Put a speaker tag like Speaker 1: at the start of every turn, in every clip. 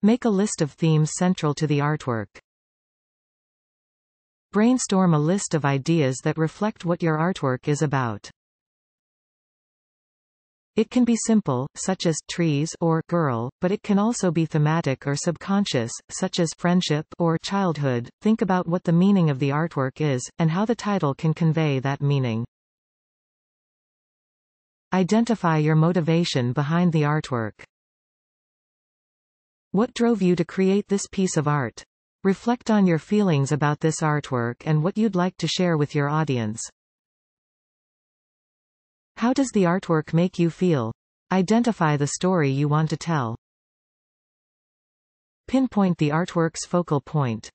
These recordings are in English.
Speaker 1: Make a list of themes central to the artwork. Brainstorm a list of ideas that reflect what your artwork is about. It can be simple, such as trees or girl, but it can also be thematic or subconscious, such as friendship or childhood. Think about what the meaning of the artwork is, and how the title can convey that meaning. Identify your motivation behind the artwork. What drove you to create this piece of art? Reflect on your feelings about this artwork and what you'd like to share with your audience. How does the artwork make you feel? Identify the story you want to tell. Pinpoint the artwork's focal point.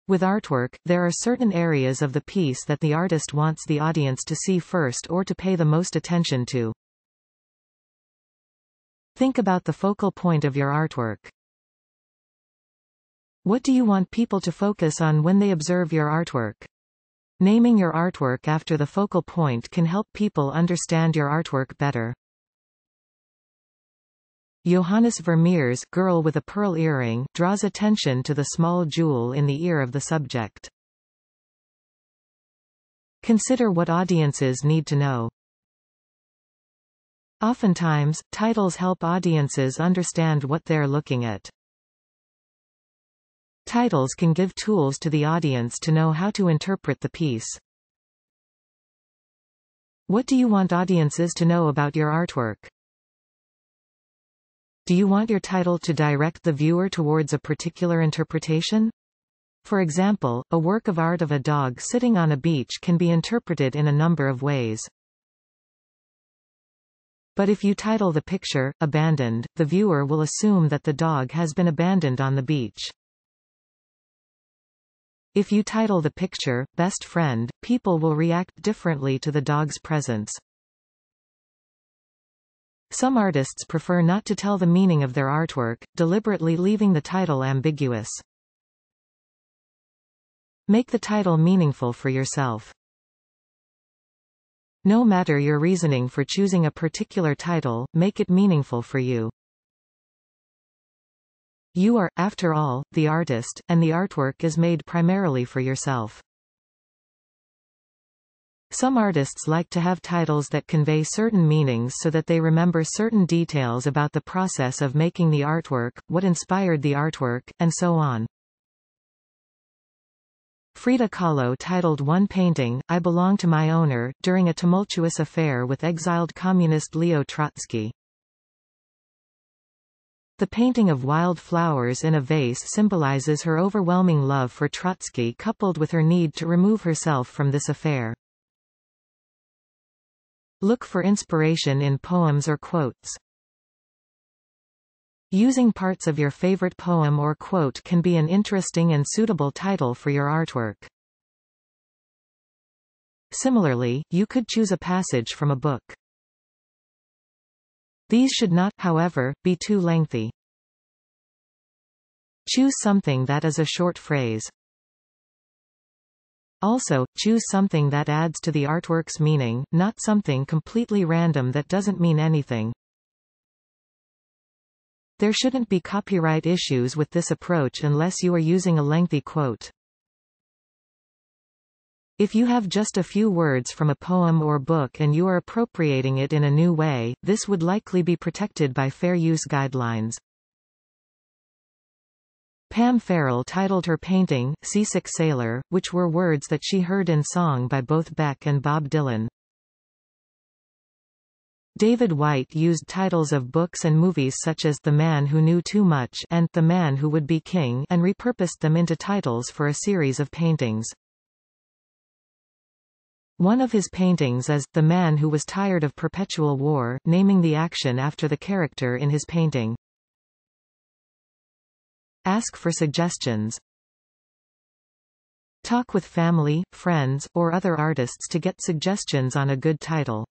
Speaker 1: With artwork, there are certain areas of the piece that the artist wants the audience to see first or to pay the most attention to. Think about the focal point of your artwork. What do you want people to focus on when they observe your artwork? Naming your artwork after the focal point can help people understand your artwork better. Johannes Vermeer's Girl with a Pearl Earring draws attention to the small jewel in the ear of the subject. Consider what audiences need to know. Oftentimes, titles help audiences understand what they're looking at. Titles can give tools to the audience to know how to interpret the piece. What do you want audiences to know about your artwork? Do you want your title to direct the viewer towards a particular interpretation? For example, a work of art of a dog sitting on a beach can be interpreted in a number of ways. But if you title the picture, Abandoned, the viewer will assume that the dog has been abandoned on the beach. If you title the picture, Best Friend, people will react differently to the dog's presence. Some artists prefer not to tell the meaning of their artwork, deliberately leaving the title ambiguous. Make the title meaningful for yourself. No matter your reasoning for choosing a particular title, make it meaningful for you. You are, after all, the artist, and the artwork is made primarily for yourself. Some artists like to have titles that convey certain meanings so that they remember certain details about the process of making the artwork, what inspired the artwork, and so on. Frida Kahlo titled one painting, I Belong to My Owner, during a tumultuous affair with exiled communist Leo Trotsky. The painting of wild flowers in a vase symbolizes her overwhelming love for Trotsky coupled with her need to remove herself from this affair. Look for inspiration in poems or quotes. Using parts of your favorite poem or quote can be an interesting and suitable title for your artwork. Similarly, you could choose a passage from a book. These should not, however, be too lengthy. Choose something that is a short phrase. Also, choose something that adds to the artwork's meaning, not something completely random that doesn't mean anything. There shouldn't be copyright issues with this approach unless you are using a lengthy quote. If you have just a few words from a poem or book and you are appropriating it in a new way, this would likely be protected by fair use guidelines. Pam Farrell titled her painting, Seasick Sailor, which were words that she heard in song by both Beck and Bob Dylan. David White used titles of books and movies such as The Man Who Knew Too Much and The Man Who Would Be King and repurposed them into titles for a series of paintings. One of his paintings is The Man Who Was Tired of Perpetual War, naming the action after the character in his painting. Ask for suggestions. Talk with family, friends, or other artists to get suggestions on a good title.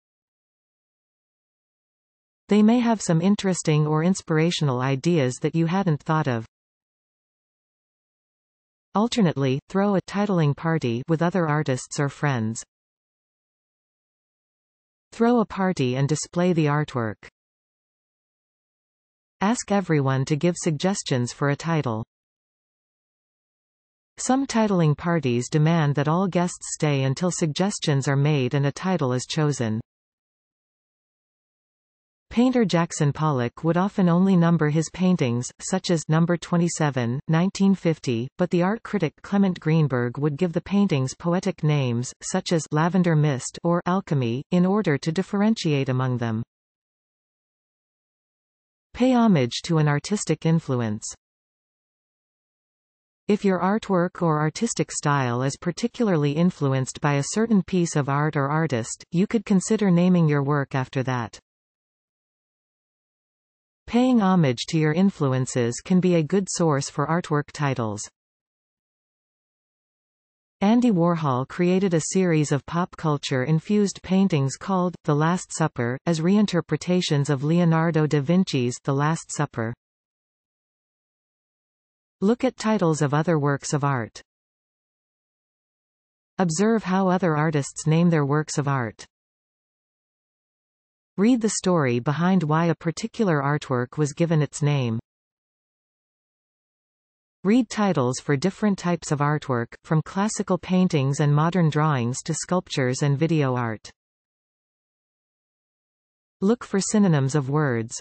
Speaker 1: They may have some interesting or inspirational ideas that you hadn't thought of. Alternately, throw a titling party with other artists or friends. Throw a party and display the artwork. Ask everyone to give suggestions for a title. Some titling parties demand that all guests stay until suggestions are made and a title is chosen. Painter Jackson Pollock would often only number his paintings, such as number 27, 1950, but the art critic Clement Greenberg would give the paintings poetic names, such as Lavender Mist or Alchemy, in order to differentiate among them. Pay homage to an artistic influence. If your artwork or artistic style is particularly influenced by a certain piece of art or artist, you could consider naming your work after that. Paying homage to your influences can be a good source for artwork titles. Andy Warhol created a series of pop culture-infused paintings called The Last Supper, as reinterpretations of Leonardo da Vinci's The Last Supper. Look at titles of other works of art. Observe how other artists name their works of art. Read the story behind why a particular artwork was given its name. Read titles for different types of artwork, from classical paintings and modern drawings to sculptures and video art. Look for synonyms of words.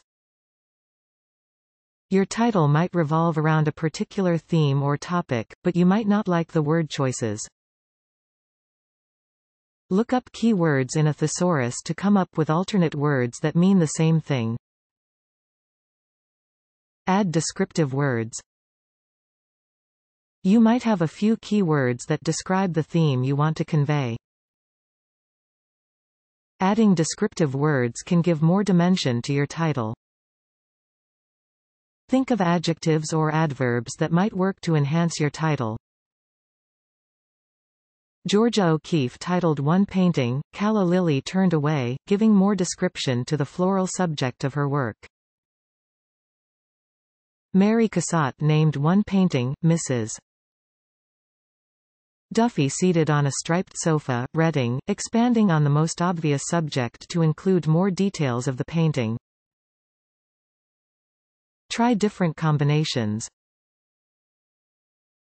Speaker 1: Your title might revolve around a particular theme or topic, but you might not like the word choices. Look up keywords in a thesaurus to come up with alternate words that mean the same thing. Add descriptive words. You might have a few keywords that describe the theme you want to convey. Adding descriptive words can give more dimension to your title. Think of adjectives or adverbs that might work to enhance your title. Georgia O'Keeffe titled one painting, Calla Lily Turned Away, giving more description to the floral subject of her work. Mary Cassatt named one painting, Mrs. Duffy seated on a striped sofa, Reading, expanding on the most obvious subject to include more details of the painting. Try different combinations.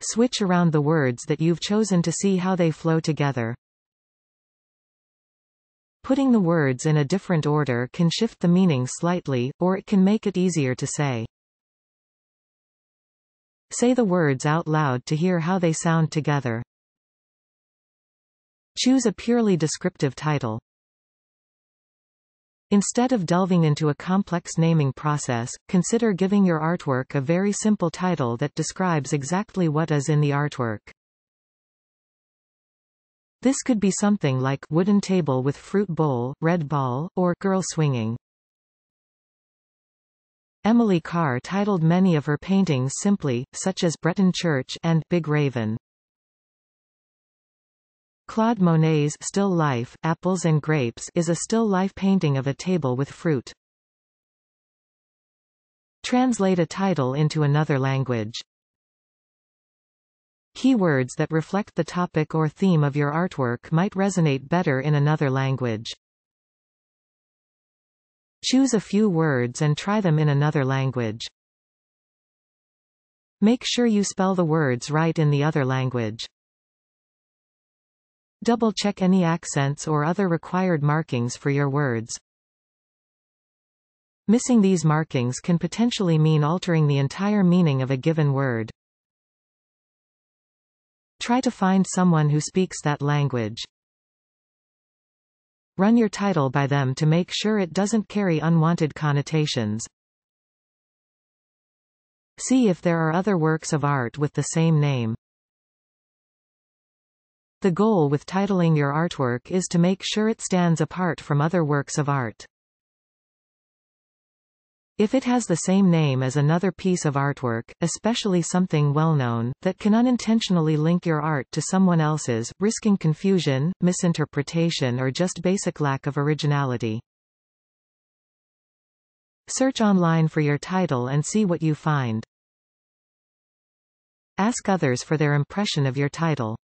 Speaker 1: Switch around the words that you've chosen to see how they flow together. Putting the words in a different order can shift the meaning slightly, or it can make it easier to say. Say the words out loud to hear how they sound together. Choose a purely descriptive title. Instead of delving into a complex naming process, consider giving your artwork a very simple title that describes exactly what is in the artwork. This could be something like Wooden Table with Fruit Bowl, Red Ball, or Girl Swinging. Emily Carr titled many of her paintings simply, such as Breton Church and Big Raven. Claude Monet's Still Life, Apples and Grapes is a still life painting of a table with fruit. Translate a title into another language. Keywords that reflect the topic or theme of your artwork might resonate better in another language. Choose a few words and try them in another language. Make sure you spell the words right in the other language. Double-check any accents or other required markings for your words. Missing these markings can potentially mean altering the entire meaning of a given word. Try to find someone who speaks that language. Run your title by them to make sure it doesn't carry unwanted connotations. See if there are other works of art with the same name. The goal with titling your artwork is to make sure it stands apart from other works of art. If it has the same name as another piece of artwork, especially something well-known, that can unintentionally link your art to someone else's, risking confusion, misinterpretation or just basic lack of originality. Search online for your title and see what you find. Ask others for their impression of your title.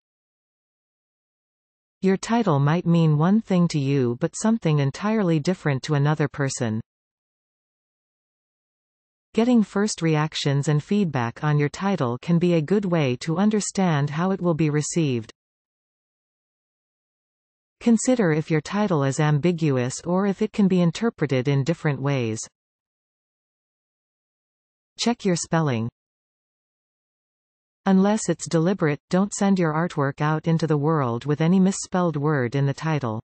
Speaker 1: Your title might mean one thing to you but something entirely different to another person. Getting first reactions and feedback on your title can be a good way to understand how it will be received. Consider if your title is ambiguous or if it can be interpreted in different ways. Check your spelling. Unless it's deliberate, don't send your artwork out into the world with any misspelled word in the title.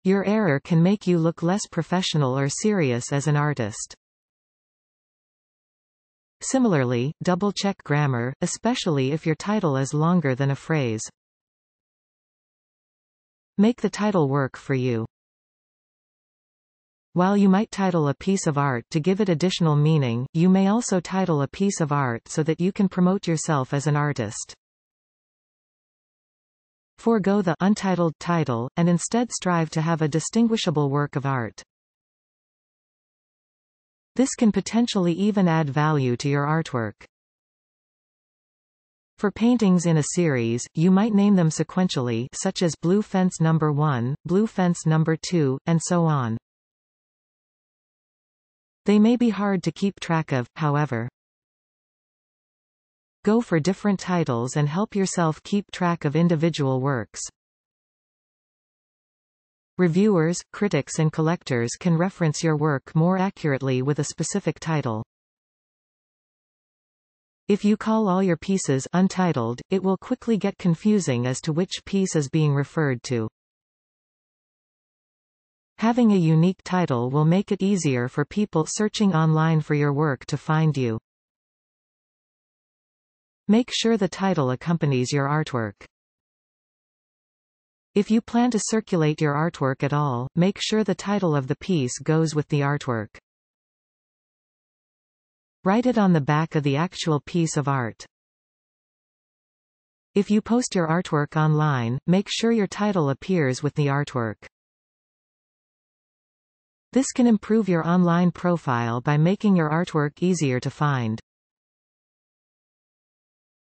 Speaker 1: Your error can make you look less professional or serious as an artist. Similarly, double-check grammar, especially if your title is longer than a phrase. Make the title work for you. While you might title a piece of art to give it additional meaning, you may also title a piece of art so that you can promote yourself as an artist. Forgo the untitled title, and instead strive to have a distinguishable work of art. This can potentially even add value to your artwork. For paintings in a series, you might name them sequentially, such as Blue Fence Number 1, Blue Fence Number 2, and so on. They may be hard to keep track of, however. Go for different titles and help yourself keep track of individual works. Reviewers, critics and collectors can reference your work more accurately with a specific title. If you call all your pieces untitled, it will quickly get confusing as to which piece is being referred to. Having a unique title will make it easier for people searching online for your work to find you. Make sure the title accompanies your artwork. If you plan to circulate your artwork at all, make sure the title of the piece goes with the artwork. Write it on the back of the actual piece of art. If you post your artwork online, make sure your title appears with the artwork. This can improve your online profile by making your artwork easier to find.